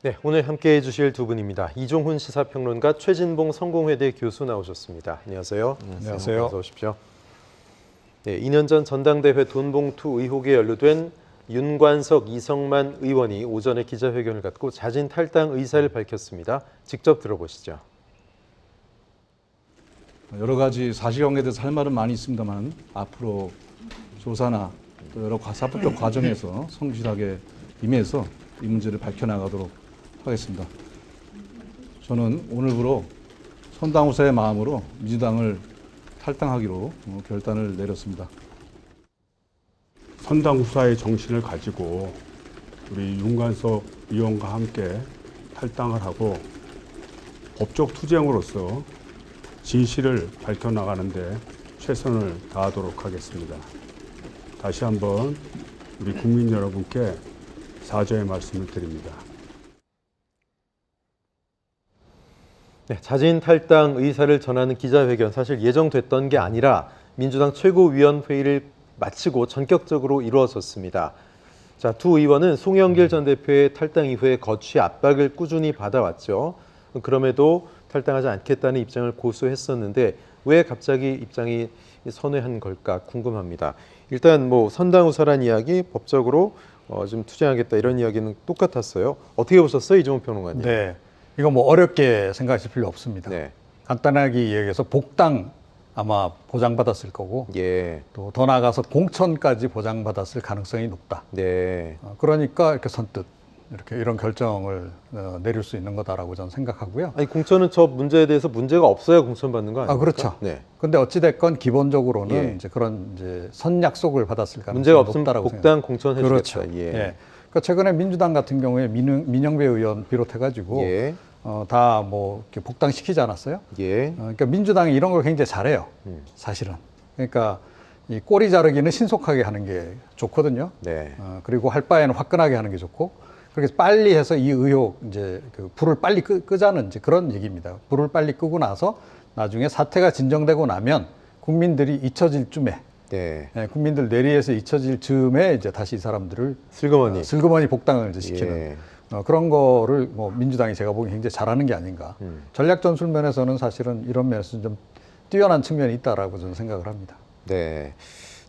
네, 오늘 함께해 주실 두 분입니다. 이종훈 시사평론가, 최진봉 성공회대 교수 나오셨습니다. 안녕하세요. 안녕하세요. 어서 오십시오. 네, 2년 전 전당대회 돈봉투 의혹에 연루된 윤관석, 이성만 의원이 오전에 기자회견을 갖고 자진 탈당 의사를 밝혔습니다. 직접 들어보시죠. 여러 가지 사실관계에 대해서 할 말은 많이 있습니다만 앞으로 조사나 또 여러 사법적 과정에서 성실하게 임해서 이 문제를 밝혀나가도록 하겠습니다. 저는 오늘부로 선당후사의 마음으로 민주당을 탈당하기로 결단을 내렸습니다. 선당후사의 정신을 가지고 우리 윤관석 의원과 함께 탈당을 하고 법적 투쟁으로서 진실을 밝혀나가는데 최선을 다하도록 하겠습니다. 다시 한번 우리 국민 여러분께 사죄의 말씀을 드립니다. 네, 자진 탈당 의사를 전하는 기자회견, 사실 예정됐던 게 아니라 민주당 최고위원회의를 마치고 전격적으로 이루어졌습니다. 자, 두 의원은 송영길 전 대표의 탈당 이후에 거취 압박을 꾸준히 받아왔죠. 그럼에도 탈당하지 않겠다는 입장을 고수했었는데 왜 갑자기 입장이 선회한 걸까 궁금합니다. 일단 뭐 선당후사란 이야기, 법적으로 좀 투쟁하겠다 이런 이야기는 똑같았어요. 어떻게 보셨어요, 이종훈 평론가님? 네, 이거 뭐 어렵게 생각하실 필요 없습니다. 네. 간단하게 얘기해서 복당 아마 보장받았을 거고 예. 또 더 나아가서 공천까지 보장받았을 가능성이 높다. 네. 그러니까 이렇게 선뜻 이렇게 이런 결정을 내릴 수 있는 거다라고 저는 생각하고요. 아니 공천은 저 문제에 대해서 문제가 없어야 공천 받는 거 아닙니까? 그렇죠. 네. 근데 어찌 됐건 기본적으로는 예. 이제 그런 이제 선약속을 받았을 가능성이 문제가 없으면 높다라고 복당 공천 해주겠다. 그렇죠. 예. 예. 그러니까 최근에 민주당 같은 경우에 민영배 의원 비롯해가지고 예. 다 뭐 복당시키지 않았어요? 예. 그러니까 민주당이 이런 걸 굉장히 잘해요. 사실은. 그러니까 이 꼬리 자르기는 신속하게 하는 게 좋거든요. 네. 그리고 할 바에는 화끈하게 하는 게 좋고, 그렇게 빨리 해서 이 의혹 이제 그 불을 빨리 끄자는 이제 그런 얘기입니다. 불을 빨리 끄고 나서 나중에 사태가 진정되고 나면 국민들이 잊혀질 쯤에, 네. 국민들 뇌리에서 잊혀질 즈음에 이제 다시 이 사람들을 슬그머니. 슬그머니 복당을 이제 시키는. 예. 그런 거를 뭐 민주당이 제가 보기엔 굉장히 잘하는 게 아닌가. 전략 전술 면에서는 사실은 이런 면에서 좀 뛰어난 측면이 있다라고 저는 생각을 합니다. 네.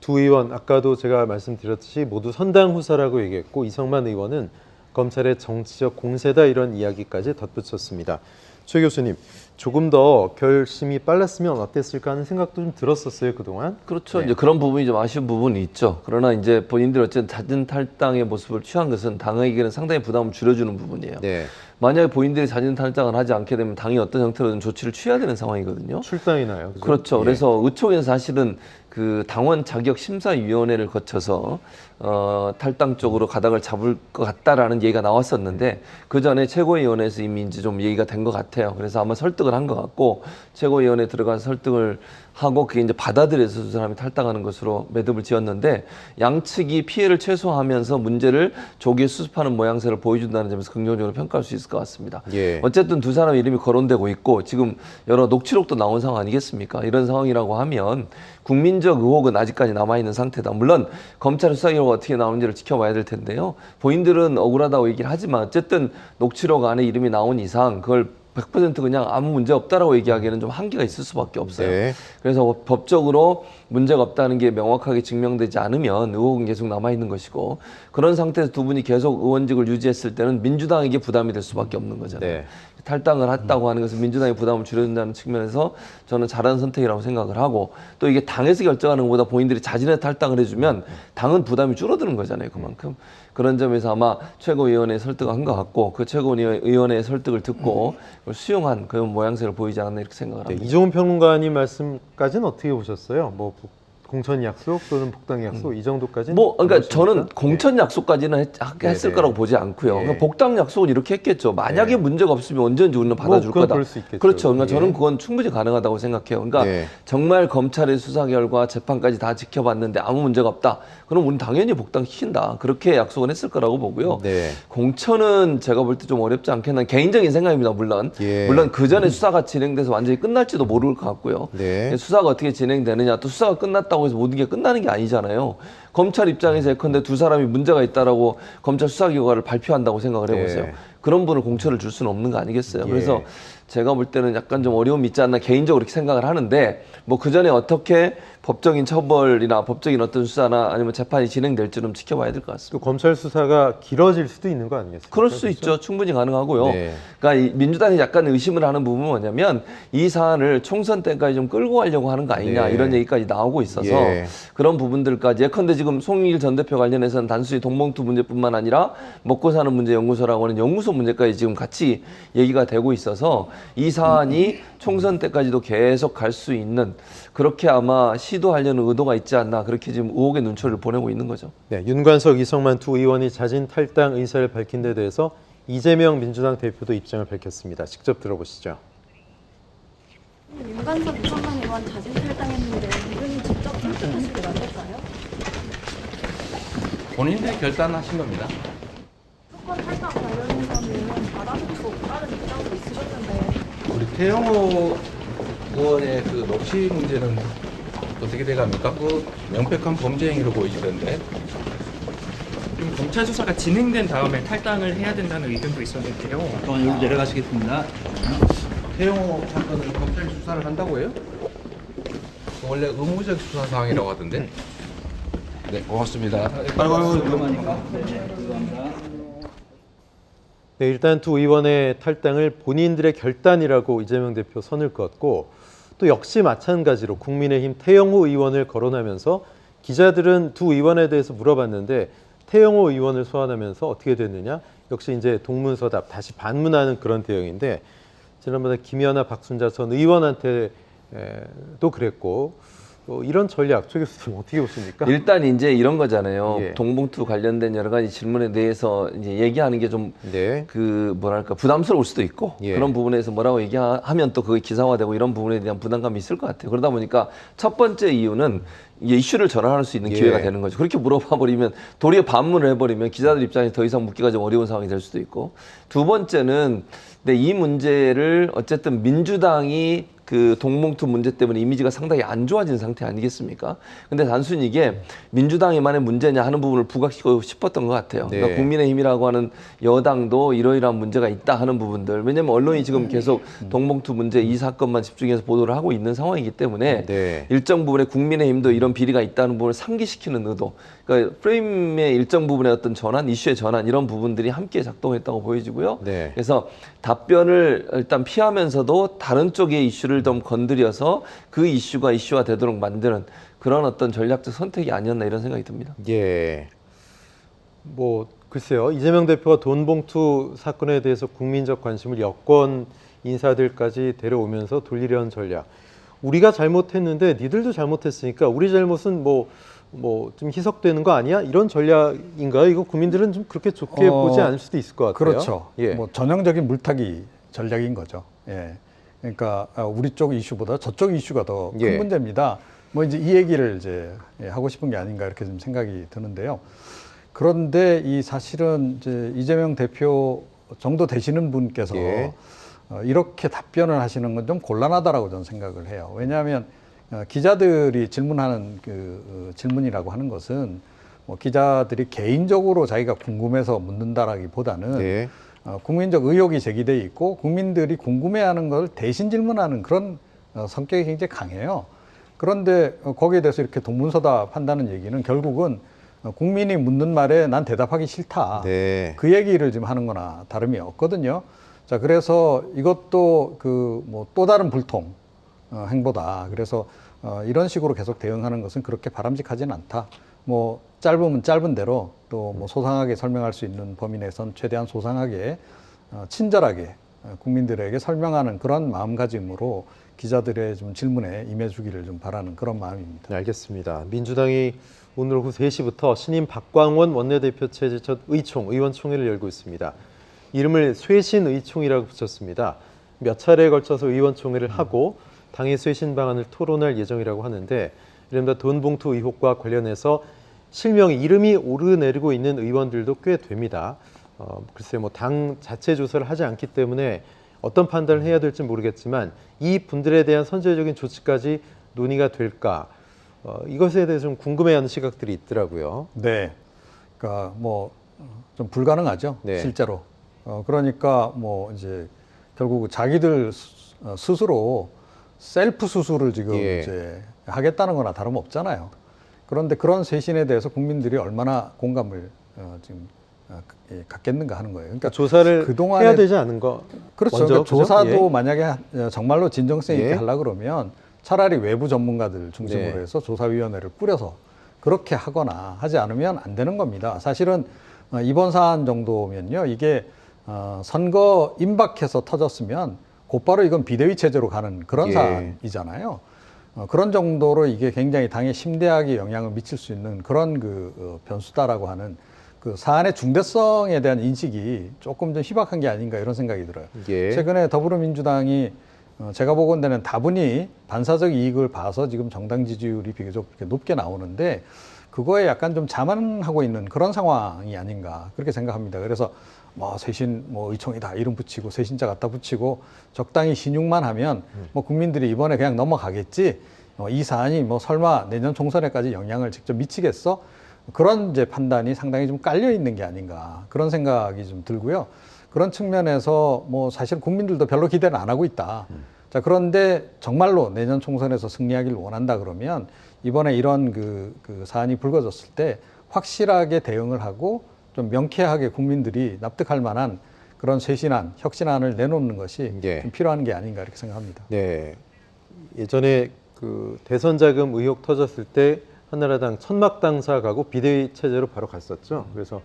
두 의원 아까도 제가 말씀드렸듯이 모두 선당후사라고 얘기했고 이성만 의원은 검찰의 정치적 공세다 이런 이야기까지 덧붙였습니다. 최 교수님, 조금 더 결심이 빨랐으면 어땠을까 하는 생각도 좀 들었었어요, 그동안. 그렇죠. 네. 이제 그런 부분이 좀 아쉬운 부분이 있죠. 그러나 이제 본인들이 어쨌든 자진 탈당의 모습을 취한 것은 당에게는 상당히 부담을 줄여주는 부분이에요. 네. 만약에 본인들이 자진 탈당을 하지 않게 되면 당이 어떤 형태로든 조치를 취해야 되는 상황이거든요. 출당이 나요. 그죠? 그렇죠. 예. 그래서 의총에는 사실은 그 당원 자격 심사위원회를 거쳐서 탈당 쪽으로 가닥을 잡을 것 같다라는 얘기가 나왔었는데 그 전에 최고위원회에서 이미 이제 좀 얘기가 된 것 같아요. 그래서 아마 설득을 한 것 같고 최고위원회 들어가서 설득을 하고 그게 이제 받아들여서 두 사람이 탈당하는 것으로 매듭을 지었는데 양측이 피해를 최소화하면서 문제를 조기에 수습하는 모양새를 보여준다는 점에서 긍정적으로 평가할 수 있을 것 같습니다. 예. 어쨌든 두 사람 이름이 거론되고 있고 지금 여러 녹취록도 나온 상황 아니겠습니까? 이런 상황이라고 하면 국민적 의혹은 아직까지 남아있는 상태다. 물론 검찰 수사 결과가 어떻게 나오는지를 지켜봐야 될 텐데요. 본인들은 억울하다고 얘기를 하지만 어쨌든 녹취록 안에 이름이 나온 이상 그걸 100% 그냥 아무 문제 없다라고 얘기하기에는 좀 한계가 있을 수밖에 없어요. 네. 그래서 법적으로 문제가 없다는 게 명확하게 증명되지 않으면 의혹은 계속 남아있는 것이고 그런 상태에서 두 분이 계속 의원직을 유지했을 때는 민주당에게 부담이 될 수밖에 없는 거잖아요. 네. 탈당을 했다고 하는 것은 민주당의 부담을 줄여준다는 측면에서 저는 잘한 선택이라고 생각을 하고 또 이게 당에서 결정하는 것보다 본인들이 자진해 탈당을 해주면 당은 부담이 줄어드는 거잖아요. 그만큼. 그런 점에서 아마 최고위원회에 설득을 한 것 같고 그 최고위원회의 설득을 듣고 그걸 수용한 그런 모양새를 보이지 않았나 이렇게 생각을 네, 합니다. 이종훈 평론가님 말씀까지는 어떻게 보셨어요? 뭐 공천 약속 또는 복당 약속 이 정도까지는? 그러니까 보십니까? 저는 공천 약속까지는 했을 네. 거라고 보지 않고요. 예. 그러니까 복당 약속은 이렇게 했겠죠. 만약에 네. 문제가 없으면 언제든지 우리는 받아줄 그건 거다. 그럴 수 있겠죠. 그렇죠. 그러니까 예. 저는 그건 충분히 가능하다고 생각해요. 그러니까 네. 정말 검찰의 수사 결과 재판까지 다 지켜봤는데 아무 문제가 없다. 그럼 우리는 당연히 복당시킨다. 그렇게 약속은 했을 거라고 보고요. 네. 공천은 제가 볼 때 좀 어렵지 않겠나. 개인적인 생각입니다. 물론. 예. 물론 그 전에 수사가 진행돼서 완전히 끝날지도 모를 것 같고요. 네. 수사가 어떻게 진행되느냐 또 수사가 끝났다고 해서 모든 게 끝나는 게 아니잖아요. 검찰 입장에서 예컨대 두 사람이 문제가 있다라고 검찰 수사 결과를 발표한다고 생각을 해보세요. 네. 그런 분을 공천을 줄 수는 없는 거 아니겠어요. 예. 그래서 제가 볼 때는 약간 좀 어려움이 있지 않나 개인적으로 그렇게 생각을 하는데 뭐 그 전에 어떻게 법적인 처벌이나 법적인 어떤 수사나 아니면 재판이 진행될지 좀 지켜봐야 될 것 같습니다. 또 검찰 수사가 길어질 수도 있는 거 아니겠습니까? 그럴 수 그렇죠? 있죠. 충분히 가능하고요. 네. 그러니까 이 민주당이 약간 의심을 하는 부분은 뭐냐면 이 사안을 총선 때까지 좀 끌고 가려고 하는 거 아니냐 네. 이런 얘기까지 나오고 있어서 예. 그런 부분들까지 예컨대 지금 송영길 전 대표 관련해서는 단순히 동봉투 문제뿐만 아니라 먹고 사는 문제 연구소라고 하는 연구소 문제까지 지금 같이 얘기가 되고 있어서 이 사안이 총선 때까지도 계속 갈 수 있는 그렇게 아마 시도하려는 의도가 있지 않나 그렇게 지금 의혹의 눈초리를 보내고 있는 거죠. 네, 윤관석, 이성만 두 의원이 자진 탈당 의사를 밝힌 데 대해서 이재명 민주당 대표도 입장을 밝혔습니다. 직접 들어보시죠. 윤관석, 이성만 의원 자진 탈당했는데 이분이 직접 선택하신 게 맞을까요? 본인들이 결단하신 겁니다. 수권 탈당 관련해서는 받아들이고 다른 입장도 있으셨는데 우리 태영호 의원의 그 녹취 문제는 어떻게 돼갑니까? 그 명백한 범죄 행위로 보이시던데. 그럼 검찰 수사가 진행된 다음에 탈당을 해야 된다는 의견도 있었는데요. 잠깐만 여기 내려가시겠습니다. 태영호 사건을 검찰이 수사를 한다고 해요? 원래 의무적 수사 사항이라고 하던데. 네, 고맙습니다. 네, 일단 두 의원의 탈당을 본인들의 결단이라고 이재명 대표 선을 그었고 또 역시 마찬가지로 국민의힘 태영호 의원을 거론하면서 기자들은 두 의원에 대해서 물어봤는데 태영호 의원을 소환하면서 어떻게 됐느냐? 역시 이제 동문서답 다시 반문하는 그런 대응인데 지난번에 김연아 박순자 전 의원한테도 그랬고 이런 전략 조 교수님 어떻게 보십니까? 일단 이제 이런 거잖아요. 예. 동봉투 관련된 여러 가지 질문에 대해서 이제 얘기하는 게 좀 네. 그 뭐랄까 부담스러울 수도 있고 예. 그런 부분에서 뭐라고 얘기하면 또 그게 기사화되고 이런 부분에 대한 부담감이 있을 것 같아요. 그러다 보니까 첫 번째 이유는 이게 이슈를 전환할 수 있는 예. 기회가 되는 거죠. 그렇게 물어봐 버리면 도리어 반문을 해버리면 기자들 입장에서 더 이상 묻기가 좀 어려운 상황이 될 수도 있고 두 번째는 근데 이 문제를 어쨌든 민주당이 그 동봉투 문제 때문에 이미지가 상당히 안 좋아진 상태 아니겠습니까? 근데 단순히 이게 민주당에만의 문제냐 하는 부분을 부각시키고 싶었던 것 같아요. 네. 그러니까 국민의힘이라고 하는 여당도 이러이러한 문제가 있다 하는 부분들. 왜냐하면 언론이 지금 계속 동봉투 문제 이 사건만 집중해서 보도를 하고 있는 상황이기 때문에 네. 일정 부분에 국민의힘도 이런 비리가 있다는 부분을 상기시키는 의도. 그러니까 프레임의 일정 부분의 어떤 전환, 이슈의 전환 이런 부분들이 함께 작동했다고 보여지고요. 네. 그래서 답변을 일단 피하면서도 다른 쪽의 이슈를 좀 건드려서 그 이슈가 이슈화 되도록 만드는 그런 어떤 전략적 선택이 아니었나 이런 생각이 듭니다. 예. 뭐 글쎄요. 이재명 대표가 돈봉투 사건에 대해서 국민적 관심을 여권 인사들까지 데려오면서 돌리려는 전략. 우리가 잘못했는데 니들도 잘못했으니까 우리 잘못은 뭐 좀 희석되는 거 아니야? 이런 전략인가요? 이거 국민들은 좀 그렇게 좋게 보지 않을 수도 있을 것 같아요. 그렇죠. 예. 뭐 전형적인 물타기 전략인 거죠. 예. 그러니까 우리 쪽 이슈보다 저쪽 이슈가 더 큰 예. 문제입니다. 뭐 이제 이 얘기를 이제 하고 싶은 게 아닌가 이렇게 좀 생각이 드는데요. 그런데 이 사실은 이제 이재명 대표 정도 되시는 분께서 예. 이렇게 답변을 하시는 건 좀 곤란하다라고 저는 생각을 해요. 왜냐하면 기자들이 질문하는 그 질문이라고 하는 것은 뭐 기자들이 개인적으로 자기가 궁금해서 묻는다라기보다는 네. 국민적 의혹이 제기돼 있고 국민들이 궁금해하는 걸 대신 질문하는 그런 성격이 굉장히 강해요. 그런데 거기에 대해서 이렇게 동문서답한다는 얘기는 결국은 국민이 묻는 말에 난 대답하기 싫다. 네. 그 얘기를 지금 하는 거나 다름이 없거든요. 자, 그래서 이것도 그 뭐 또 다른 불통 행보다. 그래서 이런 식으로 계속 대응하는 것은 그렇게 바람직하지는 않다. 뭐 짧으면 짧은 대로 또 뭐 소상하게 설명할 수 있는 범위 내선 최대한 소상하게 친절하게 국민들에게 설명하는 그런 마음가짐으로 기자들의 좀 질문에 임해주기를 좀 바라는 그런 마음입니다. 네, 알겠습니다. 민주당이 오늘 오후 3시부터 신임 박광원 원내대표 체제 첫 의원총회를 열고 있습니다. 이름을 쇄신의총이라고 붙였습니다. 몇 차례에 걸쳐서 의원총회를 하고 당의 쇄신 방안을 토론할 예정이라고 하는데 이른바 돈봉투 의혹과 관련해서 실명이 이름이 오르내리고 있는 의원들도 꽤 됩니다. 글쎄 뭐 당 자체 조사를 하지 않기 때문에 어떤 판단을 해야 될지 모르겠지만 이 분들에 대한 선제적인 조치까지 논의가 될까? 이것에 대해서 좀 궁금해하는 시각들이 있더라고요. 네. 그러니까 뭐 좀 불가능하죠. 네. 실제로. 그러니까 뭐 이제 결국 자기들 스스로 셀프 수술을 지금 예. 이제 하겠다는 거나 다름없잖아요. 그런데 그런 쇄신에 대해서 국민들이 얼마나 공감을 지금 갖겠는가 하는 거예요. 그러니까 조사를 그동안에- 해야 되지 않은 거. 그렇죠. 먼저, 그러니까 조사도 그죠? 예. 만약에 정말로 진정성 있게 예. 하려고 그러면 차라리 외부 전문가들 중심으로 네. 해서 조사위원회를 꾸려서 그렇게 하거나 하지 않으면 안 되는 겁니다. 사실은 이번 사안 정도면요. 이게 선거 임박해서 터졌으면 곧바로 이건 비대위 체제로 가는 그런 예. 사안이잖아요. 그런 정도로 이게 굉장히 당에 심대하게 영향을 미칠 수 있는 그런 변수다라고 하는 그 사안의 중대성에 대한 인식이 조금 좀 희박한 게 아닌가 이런 생각이 들어요. 예. 최근에 더불어민주당이 제가 보건대는 다분히 반사적 이익을 봐서 지금 정당 지지율이 비교적 이렇게 높게 나오는데 그거에 약간 좀 자만하고 있는 그런 상황이 아닌가 그렇게 생각합니다. 그래서 뭐 쇄신 뭐 의총이다 이름 붙이고 쇄신자 갖다 붙이고 적당히 신용만 하면 뭐 국민들이 이번에 그냥 넘어가겠지. 이 사안이 뭐 설마 내년 총선에까지 영향을 직접 미치겠어? 그런 이제 판단이 상당히 좀 깔려 있는 게 아닌가 그런 생각이 좀 들고요. 그런 측면에서 뭐 사실 국민들도 별로 기대를 안 하고 있다. 자, 그런데 정말로 내년 총선에서 승리하기를 원한다 그러면 이번에 이런 그 사안이 불거졌을 때 확실하게 대응을 하고 좀 명쾌하게 국민들이 납득할 만한 그런 쇄신안, 혁신안을 내놓는 것이 예. 좀 필요한 게 아닌가 이렇게 생각합니다. 네. 예전에 그 대선 자금 의혹 터졌을 때 한나라당 천막 당사 가고 비대위 체제로 바로 갔었죠. 그래서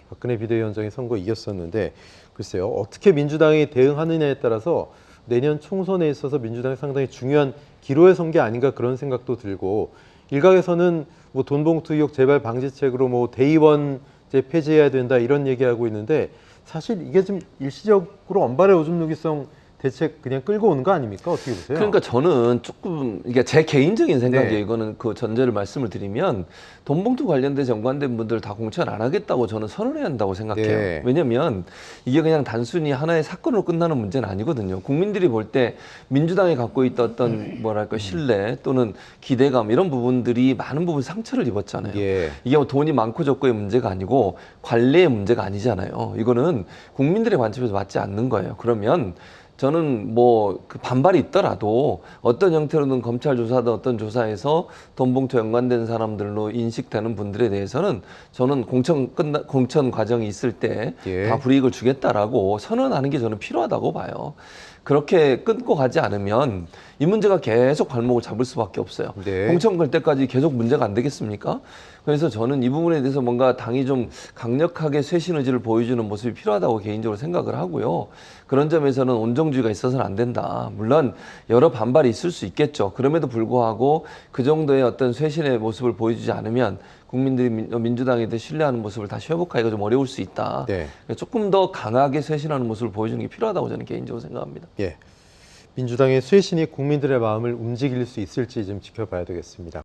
박근혜 비대위원장이 선거 이겼었는데 글쎄요. 어떻게 민주당이 대응하느냐에 따라서 내년 총선에 있어서 민주당이 상당히 중요한 기로에 선 게 아닌가 그런 생각도 들고 일각에서는 뭐 돈봉투 의혹 재발 방지책으로 뭐 대의원제 폐지해야 된다 이런 얘기하고 있는데 사실 이게 좀 일시적으로 언발의 오줌 누기성 대책 그냥 끌고 오는 거 아닙니까? 어떻게 보세요? 그러니까 저는 조금 이게 제 개인적인 생각이에요. 네. 이거는 그 전제를 말씀을 드리면 돈봉투 관련된 연관된 분들 다 공천 안 하겠다고 저는 선언해야 한다고 생각해요. 네. 왜냐하면 이게 그냥 단순히 하나의 사건으로 끝나는 문제는 아니거든요. 국민들이 볼 때 민주당이 갖고 있던 어떤 뭐랄까 신뢰 또는 기대감 이런 부분들이 많은 부분 상처를 입었잖아요. 예. 이게 뭐 돈이 많고 적고의 문제가 아니고 관리의 문제가 아니잖아요. 이거는 국민들의 관점에서 맞지 않는 거예요. 그러면 저는 뭐 그 반발이 있더라도 어떤 형태로든 검찰 조사든 어떤 조사에서 돈봉투 연관된 사람들로 인식되는 분들에 대해서는 저는 공천 과정이 있을 때 예. 다 불이익을 주겠다라고 선언하는 게 저는 필요하다고 봐요. 그렇게 끊고 가지 않으면 이 문제가 계속 발목을 잡을 수밖에 없어요. 네. 공천 갈 때까지 계속 문제가 안 되겠습니까? 그래서 저는 이 부분에 대해서 뭔가 당이 좀 강력하게 쇄신 의지를 보여주는 모습이 필요하다고 개인적으로 생각을 하고요. 그런 점에서는 온정주의가 있어서는 안 된다. 물론 여러 반발이 있을 수 있겠죠. 그럼에도 불구하고 그 정도의 어떤 쇄신의 모습을 보여주지 않으면 국민들이 민주당에 대해 신뢰하는 모습을 다시 회복하기가 좀 어려울 수 있다. 네. 조금 더 강하게 쇄신하는 모습을 보여주는 게 필요하다고 저는 개인적으로 생각합니다. 예. 민주당의 쇄신이 국민들의 마음을 움직일 수 있을지 좀 지켜봐야 되겠습니다.